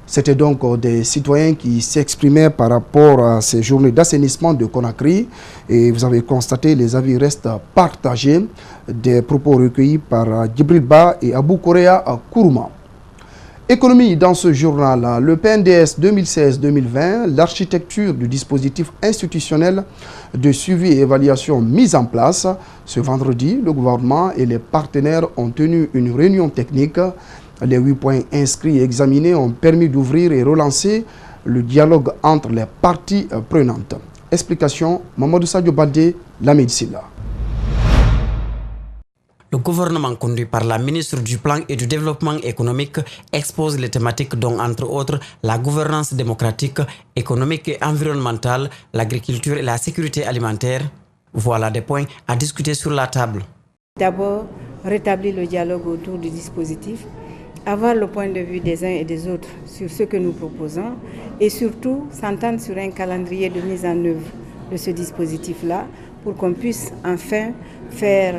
C'était donc des citoyens qui s'exprimaient par rapport à ces journées d'assainissement de Conakry. Et vous avez constaté, les avis restent partagés. Des propos recueillis par Djibril Ba et Abou Korea à Kourouma. Économie dans ce journal, le PNDS 2016-2020, l'architecture du dispositif institutionnel de suivi et évaluation mise en place. Ce vendredi, le gouvernement et les partenaires ont tenu une réunion technique. Les 8 points inscrits et examinés ont permis d'ouvrir et relancer le dialogue entre les parties prenantes. Explication, Mamadou Sadio Baldé, Lamine Silla. Le gouvernement conduit par la ministre du Plan et du Développement économique expose les thématiques dont, entre autres, la gouvernance démocratique, économique et environnementale, l'agriculture et la sécurité alimentaire. Voilà des points à discuter sur la table. D'abord, rétablir le dialogue autour du dispositif, avoir le point de vue des uns et des autres sur ce que nous proposons et surtout s'entendre sur un calendrier de mise en œuvre de ce dispositif-là pour qu'on puisse enfin faire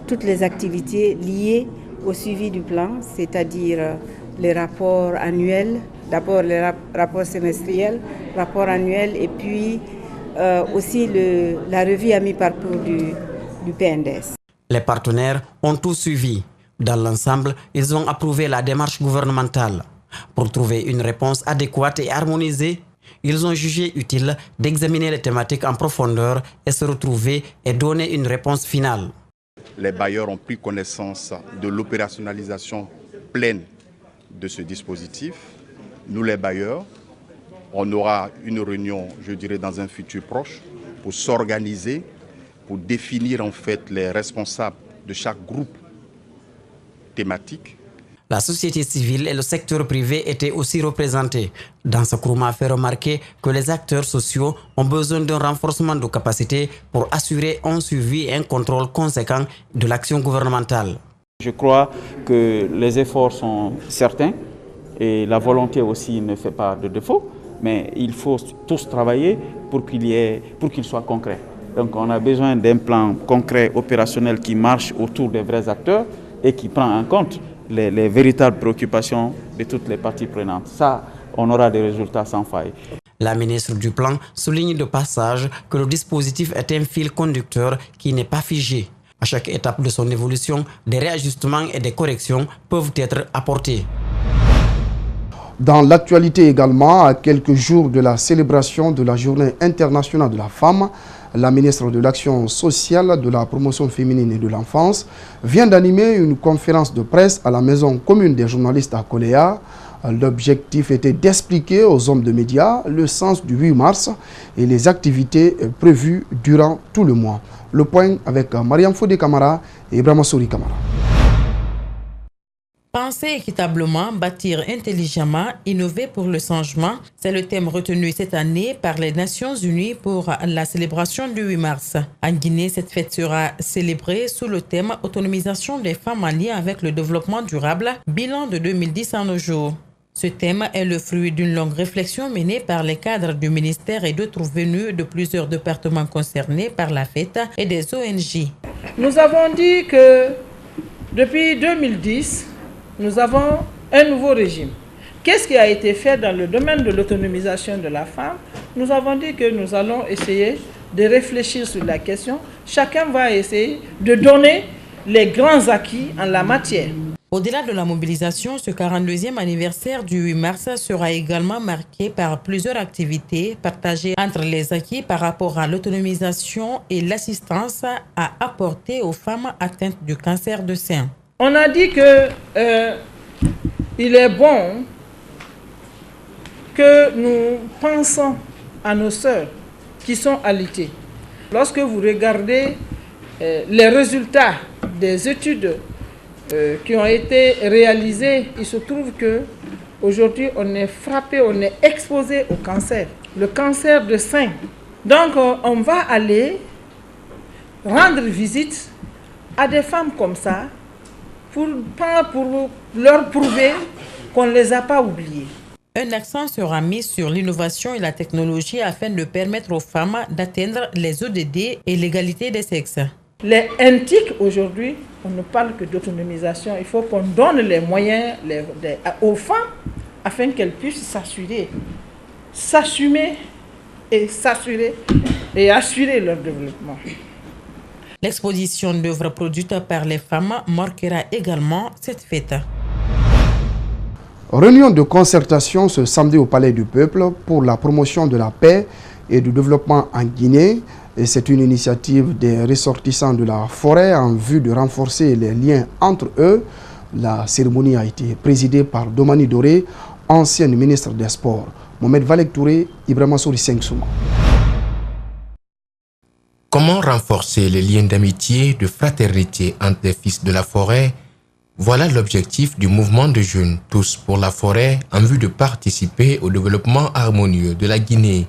toutes les activités liées au suivi du plan, c'est-à-dire les rapports annuels, d'abord les rapports semestriels, rapports annuels et puis aussi la revue à mi-parcours du PNDS. Les partenaires ont tout suivi. Dans l'ensemble, ils ont approuvé la démarche gouvernementale. Pour trouver une réponse adéquate et harmonisée, ils ont jugé utile d'examiner les thématiques en profondeur et se retrouver et donner une réponse finale. Les bailleurs ont pris connaissance de l'opérationnalisation pleine de ce dispositif. Nous, les bailleurs, on aura une réunion, je dirais, dans un futur proche pour s'organiser, pour définir en fait les responsables de chaque groupe thématique. La société civile et le secteur privé étaient aussi représentés. Dans ce Kourouma fait remarquer que les acteurs sociaux ont besoin d'un renforcement de capacité pour assurer un suivi et un contrôle conséquent de l'action gouvernementale. Je crois que les efforts sont certains et la volonté aussi ne fait pas de défaut, mais il faut tous travailler pour qu'il soit concret. Donc on a besoin d'un plan concret, opérationnel qui marche autour des vrais acteurs et qui prend en compte les véritables préoccupations de toutes les parties prenantes. Ça, on aura des résultats sans faille. La ministre du Plan souligne de passage que le dispositif est un fil conducteur qui n'est pas figé. À chaque étape de son évolution, des réajustements et des corrections peuvent être apportés. Dans l'actualité également, à quelques jours de la célébration de la Journée internationale de la femme, la ministre de l'Action sociale, de la promotion féminine et de l'enfance vient d'animer une conférence de presse à la maison commune des journalistes à Koléa. L'objectif était d'expliquer aux hommes de médias le sens du 8 mars et les activités prévues durant tout le mois. Le point avec Mariam Fodé Kamara et Ibrahima Souri Kamara. Penser équitablement, bâtir intelligemment, innover pour le changement, c'est le thème retenu cette année par les Nations Unies pour la célébration du 8 mars. En Guinée, cette fête sera célébrée sous le thème « Autonomisation des femmes en lien avec le développement durable, bilan de 2010 à nos jours ». Ce thème est le fruit d'une longue réflexion menée par les cadres du ministère et d'autres venus de plusieurs départements concernés par la fête et des ONG. Nous avons dit que depuis 2010, nous avons un nouveau régime. Qu'est-ce qui a été fait dans le domaine de l'autonomisation de la femme? Nous avons dit que nous allons essayer de réfléchir sur la question. Chacun va essayer de donner les grands acquis en la matière. Au-delà de la mobilisation, ce 42e anniversaire du 8 mars sera également marqué par plusieurs activités partagées entre les acquis par rapport à l'autonomisation et l'assistance à apporter aux femmes atteintes du cancer de sein. On a dit que il est bon que nous pensons à nos sœurs qui sont alitées. Lorsque vous regardez les résultats des études qui ont été réalisées, il se trouve que aujourd'hui on est frappé, on est exposé au cancer, le cancer de sein. Donc on va aller rendre visite à des femmes comme ça pour leur prouver qu'on ne les a pas oubliées. Un accent sera mis sur l'innovation et la technologie afin de permettre aux femmes d'atteindre les ODD et l'égalité des sexes. Les NTIC aujourd'hui, on ne parle que d'autonomisation. Il faut qu'on donne les moyens aux femmes afin qu'elles puissent s'assumer et s'assurer et assurer leur développement. L'exposition d'œuvres produites par les femmes marquera également cette fête. Réunion de concertation ce samedi au Palais du Peuple pour la promotion de la paix et du développement en Guinée. C'est une initiative des ressortissants de la forêt en vue de renforcer les liens entre eux. La cérémonie a été présidée par Domani Doré, ancienne ministre des Sports. Mohamed Valek Touré, Ibrahima Souri Sengsouma. Comment renforcer les liens d'amitié, de fraternité entre les fils de la forêt? Voilà l'objectif du mouvement de jeunes Tous pour la forêt en vue de participer au développement harmonieux de la Guinée.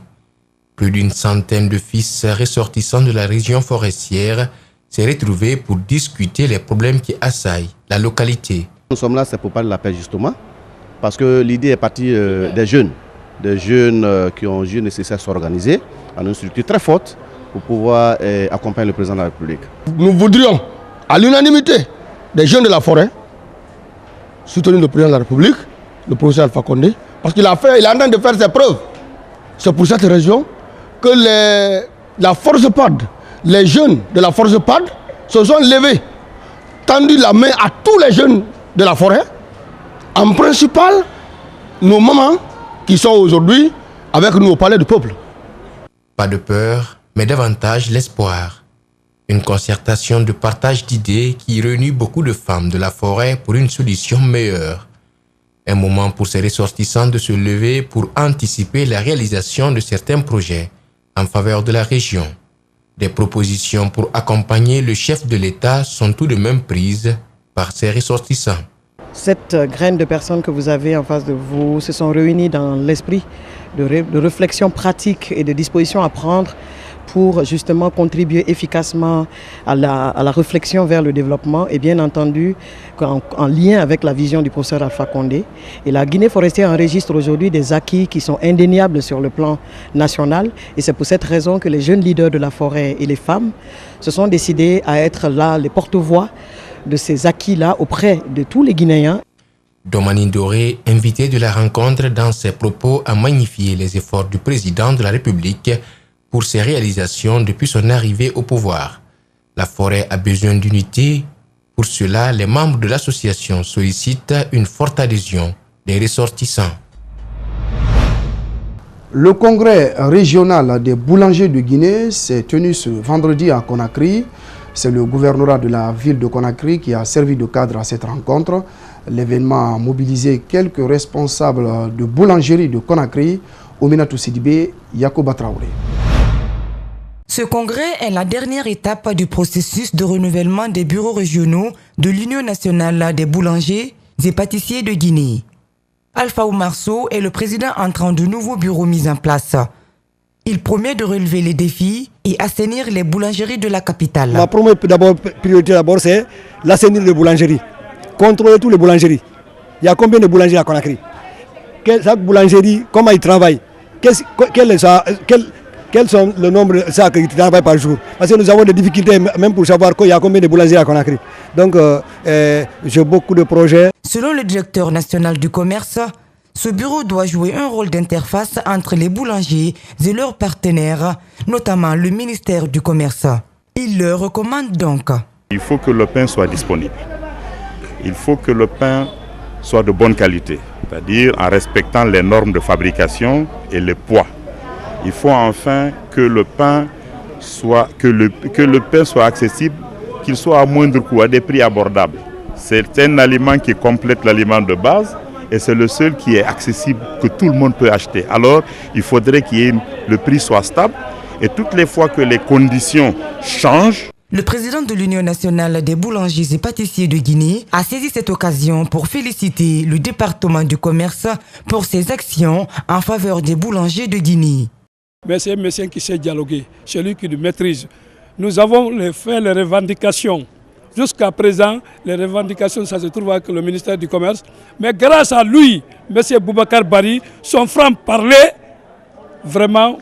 Plus d'une centaine de fils ressortissants de la région forestière s'est retrouvés pour discuter les problèmes qui assaillent la localité. Nous sommes là, c'est pour parler de la paix justement, parce que l'idée est partie des jeunes qui ont jugé nécessaire de s'organiser en une structure très forte pour pouvoir accompagner le président de la République. Nous voudrions, à l'unanimité des jeunes de la forêt, soutenir le président de la République, le professeur Alpha Condé, parce qu'il est en train de faire ses preuves. C'est pour cette raison que la force PAD, les jeunes de la force PAD se sont levés, tendu la main à tous les jeunes de la forêt, en principal nos mamans qui sont aujourd'hui avec nous au Palais du Peuple. Pas de peur, mais davantage l'espoir. Une concertation de partage d'idées qui réunit beaucoup de femmes de la forêt pour une solution meilleure. Un moment pour ces ressortissants de se lever pour anticiper la réalisation de certains projets en faveur de la région. Des propositions pour accompagner le chef de l'État sont tout de même prises par ces ressortissants. Cette graine de personnes que vous avez en face de vous se sont réunies dans l'esprit de réflexion pratique et de dispositions à prendre pour justement contribuer efficacement à la réflexion vers le développement et bien entendu en lien avec la vision du professeur Alpha Condé. Et la Guinée forestière enregistre aujourd'hui des acquis qui sont indéniables sur le plan national et c'est pour cette raison que les jeunes leaders de la forêt et les femmes se sont décidés à être là les porte-voix de ces acquis-là auprès de tous les Guinéens. Domani Doré, invité de la rencontre dans ses propos, a magnifié les efforts du président de la République pour ses réalisations depuis son arrivée au pouvoir. La forêt a besoin d'unité. Pour cela, les membres de l'association sollicitent une forte adhésion des ressortissants. Le congrès régional des boulangers de Guinée s'est tenu ce vendredi à Conakry. C'est le gouvernorat de la ville de Conakry qui a servi de cadre à cette rencontre. L'événement a mobilisé quelques responsables de boulangerie de Conakry, Ouminatou Sidibé, Yacouba Traoré. Ce congrès est la dernière étape du processus de renouvellement des bureaux régionaux de l'Union nationale des boulangers et pâtissiers de Guinée. Alpha Oumar Sow est le président entrant du nouveau bureau mis en place. Il promet de relever les défis et assainir les boulangeries de la capitale. Ma première priorité c'est l'assainir les boulangeries, contrôler toutes les boulangeries. Il y a combien de boulangeries à Conakry? Chaque boulangerie, comment ils travaillent? Quels sont le nombre de sacs qui travaillent par jour? Parce que nous avons des difficultés même pour savoir qu'il y a combien de boulangeries à Conakry. Donc j'ai beaucoup de projets. Selon le directeur national du commerce, ce bureau doit jouer un rôle d'interface entre les boulangers et leurs partenaires, notamment le ministère du Commerce. Il leur recommande donc. Il faut que le pain soit disponible. Il faut que le pain soit de bonne qualité, c'est-à-dire en respectant les normes de fabrication et les poids. Il faut enfin que le pain soit accessible, qu'il soit à moindre coût, à des prix abordables. C'est un aliment qui complète l'aliment de base et c'est le seul qui est accessible, que tout le monde peut acheter. Alors, il faudrait que le prix soit stable et toutes les fois que les conditions changent. Le président de l'Union nationale des boulangers et pâtissiers de Guinée a saisi cette occasion pour féliciter le département du commerce pour ses actions en faveur des boulangers de Guinée. Mais c'est un monsieur qui sait dialoguer, celui qui le maîtrise. Nous avons fait les revendications. Jusqu'à présent, les revendications, ça se trouve avec le ministère du Commerce. Mais grâce à lui, M. Boubacar Bari, son franc-parler, vraiment,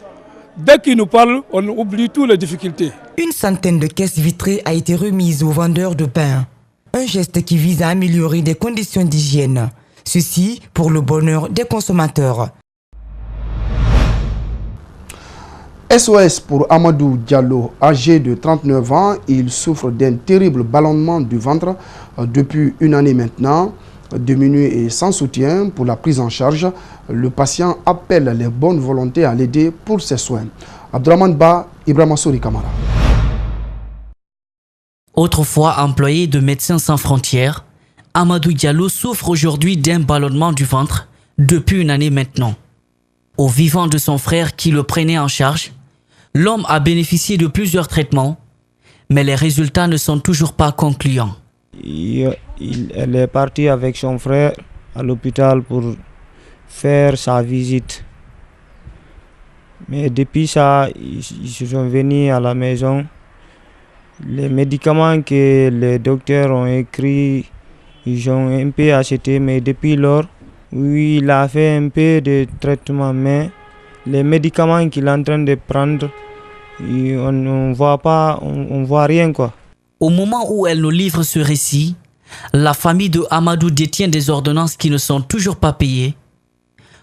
dès qu'il nous parle, on oublie toutes les difficultés. Une centaine de caisses vitrées a été remise aux vendeurs de pain. Un geste qui vise à améliorer des conditions d'hygiène. Ceci pour le bonheur des consommateurs. SOS pour Amadou Diallo, âgé de 39 ans. Il souffre d'un terrible ballonnement du ventre depuis une année maintenant. Diminué et sans soutien pour la prise en charge, le patient appelle les bonnes volontés à l'aider pour ses soins. Abdourahmane Ba, Ibrahima Souri Kamara. Autrefois employé de Médecins sans frontières, Amadou Diallo souffre aujourd'hui d'un ballonnement du ventre depuis une année maintenant. Au vivant de son frère qui le prenait en charge, l'homme a bénéficié de plusieurs traitements, mais les résultats ne sont toujours pas concluants. Elle est partie avec son frère à l'hôpital pour faire sa visite. Mais depuis ça, ils sont venus à la maison. Les médicaments que les docteurs ont écrits, ils ont un peu acheté, mais depuis lors, oui, il a fait un peu de traitement, mais les médicaments qu'il est en train de prendre, on ne voit pas, on voit rien quoi. Au moment où elle nous livre ce récit, la famille de Amadou détient des ordonnances qui ne sont toujours pas payées,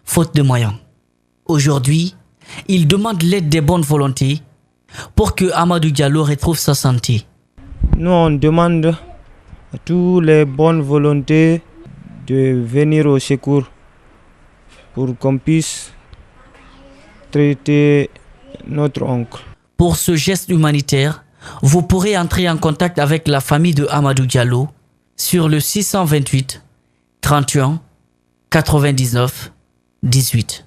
faute de moyens. Aujourd'hui, il demande l'aide des bonnes volontés pour que Amadou Diallo retrouve sa santé. Nous, on demande à toutes les bonnes volontés de venir au secours pour qu'on puisse traiter notre oncle. Pour ce geste humanitaire, vous pourrez entrer en contact avec la famille de Amadou Diallo sur le 628 31 99 18.